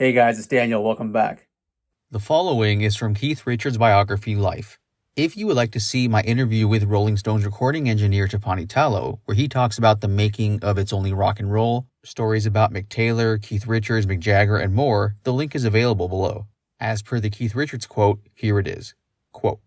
Hey guys, it's Daniel. Welcome back. The following is from Keith Richards' biography, Life. If you would like to see my interview with Rolling Stones recording engineer Tapani Tallo, where he talks about the making of It's Only Rock and Roll, stories about Mick Taylor, Keith Richards, Mick Jagger, and more, the link is available below. As per the Keith Richards quote, here it is. Quote,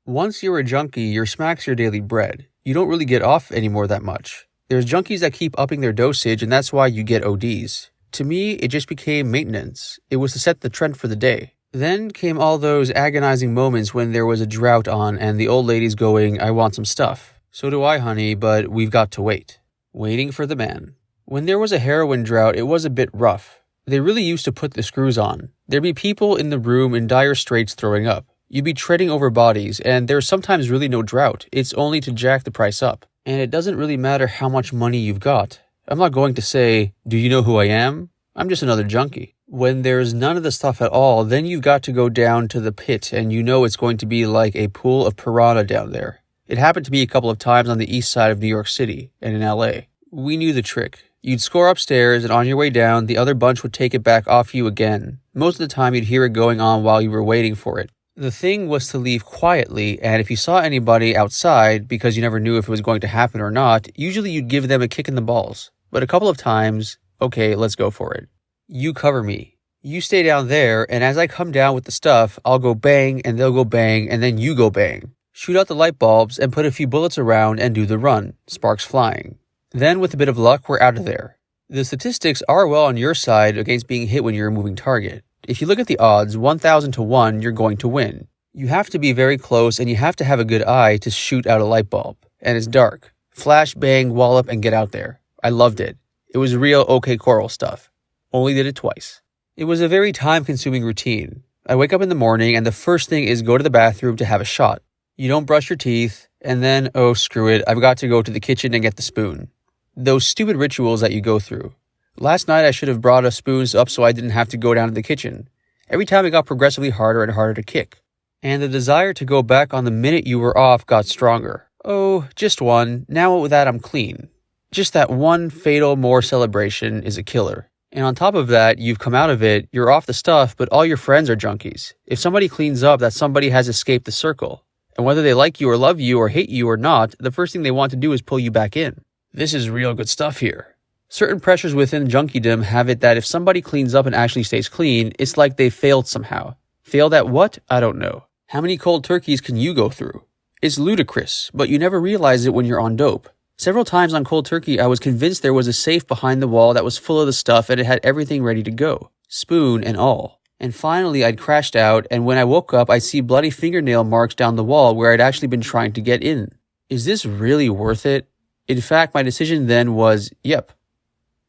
"Once you're a junkie, your smack's your daily bread. You don't really get off anymore that much. There's junkies that keep upping their dosage, and that's why you get ODs. To me, it just became maintenance. It was to set the trend for the day. Then came all those agonizing moments when there was a drought on and the old lady's going, 'I want some stuff.' So do I, honey, but we've got to wait. Waiting for the man. When there was a heroin drought, it was a bit rough. They really used to put the screws on. There'd be people in the room in dire straits throwing up. You'd be treading over bodies, and there's sometimes really no drought. It's only to jack the price up. And it doesn't really matter how much money you've got. I'm not going to say, 'Do you know who I am?' I'm just another junkie. When there's none of the stuff at all, then you've got to go down to the pit, and you know it's going to be like a pool of piranha down there. It happened to me a couple of times on the east side of New York City and in LA. We knew the trick. You'd score upstairs, and on your way down, the other bunch would take it back off you again. Most of the time, you'd hear it going on while you were waiting for it. The thing was to leave quietly, and if you saw anybody outside, because you never knew if it was going to happen or not, usually you'd give them a kick in the balls. But a couple of times, okay, let's go for it. You cover me. You stay down there, and as I come down with the stuff, I'll go bang, and they'll go bang, and then you go bang. Shoot out the light bulbs, and put a few bullets around, and do the run, sparks flying. Then, with a bit of luck, we're out of there. The statistics are well on your side against being hit when you're a moving target. If you look at the odds, 1,000 to 1, you're going to win. You have to be very close, and you have to have a good eye to shoot out a light bulb. And it's dark. Flash, bang, wallop, and get out there. I loved it. It was real OK Coral stuff. Only did it twice. It was a very time-consuming routine. I wake up in the morning, and the first thing is go to the bathroom to have a shot. You don't brush your teeth, and then, oh, screw it, I've got to go to the kitchen and get the spoon. Those stupid rituals that you go through. Last night, I should have brought us spoons up so I didn't have to go down to the kitchen. Every time it got progressively harder and harder to kick. And the desire to go back on the minute you were off got stronger. Oh, just one. Now with that, I'm clean. Just that one fatal more celebration is a killer. And on top of that, you've come out of it, you're off the stuff, but all your friends are junkies. If somebody cleans up, that somebody has escaped the circle. And whether they like you or love you or hate you or not, the first thing they want to do is pull you back in. This is real good stuff here. Certain pressures within junkiedom have it that if somebody cleans up and actually stays clean, it's like they failed somehow. Failed at what? I don't know. How many cold turkeys can you go through? It's ludicrous, but you never realize it when you're on dope. Several times on cold turkey, I was convinced there was a safe behind the wall that was full of the stuff and it had everything ready to go. Spoon and all. And finally, I'd crashed out, and when I woke up, I'd see bloody fingernail marks down the wall where I'd actually been trying to get in. Is this really worth it? In fact, my decision then was, yep.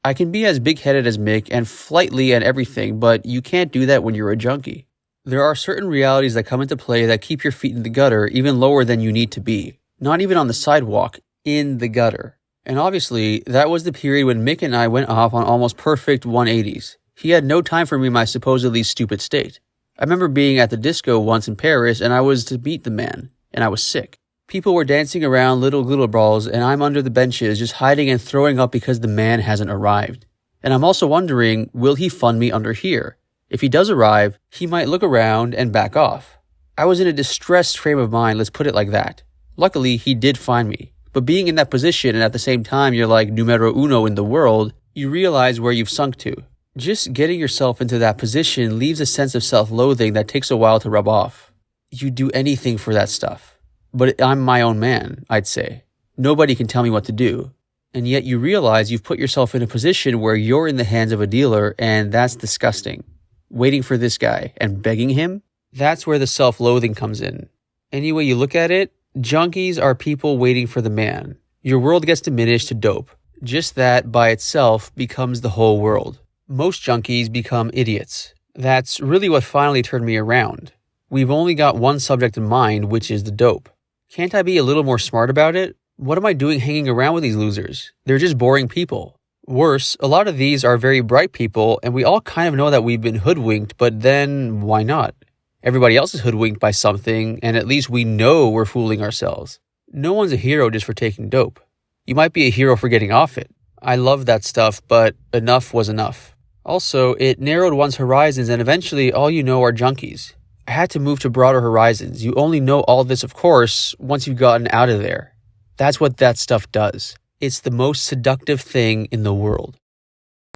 I can be as big-headed as Mick and flightly and everything, but you can't do that when you're a junkie. There are certain realities that come into play that keep your feet in the gutter even lower than you need to be. Not even on the sidewalk. In the gutter. And obviously, that was the period when Mick and I went off on almost perfect 180s. He had no time for me in my supposedly stupid state. I remember being at the disco once in Paris, and I was to meet the man, and I was sick. People were dancing around little brawls, and I'm under the benches just hiding and throwing up because the man hasn't arrived. And I'm also wondering, will he fund me under here? If he does arrive, he might look around and back off. I was in a distressed frame of mind, let's put it like that. Luckily, he did find me. But being in that position and at the same time you're like numero uno in the world, you realize where you've sunk to. Just getting yourself into that position leaves a sense of self-loathing that takes a while to rub off. You'd do anything for that stuff. But I'm my own man, I'd say. Nobody can tell me what to do. And yet you realize you've put yourself in a position where you're in the hands of a dealer, and that's disgusting. Waiting for this guy and begging him? That's where the self-loathing comes in. Any way you look at it, junkies are people waiting for the man. Your world gets diminished to dope. Just that by itself becomes the whole world. Most junkies become idiots. That's really what finally turned me around. We've only got one subject in mind, which is the dope. Can't I be a little more smart about it? What am I doing hanging around with these losers? They're just boring people. Worse, a lot of these are very bright people, and we all kind of know that we've been hoodwinked, but then why not? Everybody else is hoodwinked by something, and at least we know we're fooling ourselves. No one's a hero just for taking dope. You might be a hero for getting off it. I love that stuff, but enough was enough. Also, it narrowed one's horizons, and eventually all you know are junkies. I had to move to broader horizons. You only know all this, of course, once you've gotten out of there. That's what that stuff does. It's the most seductive thing in the world.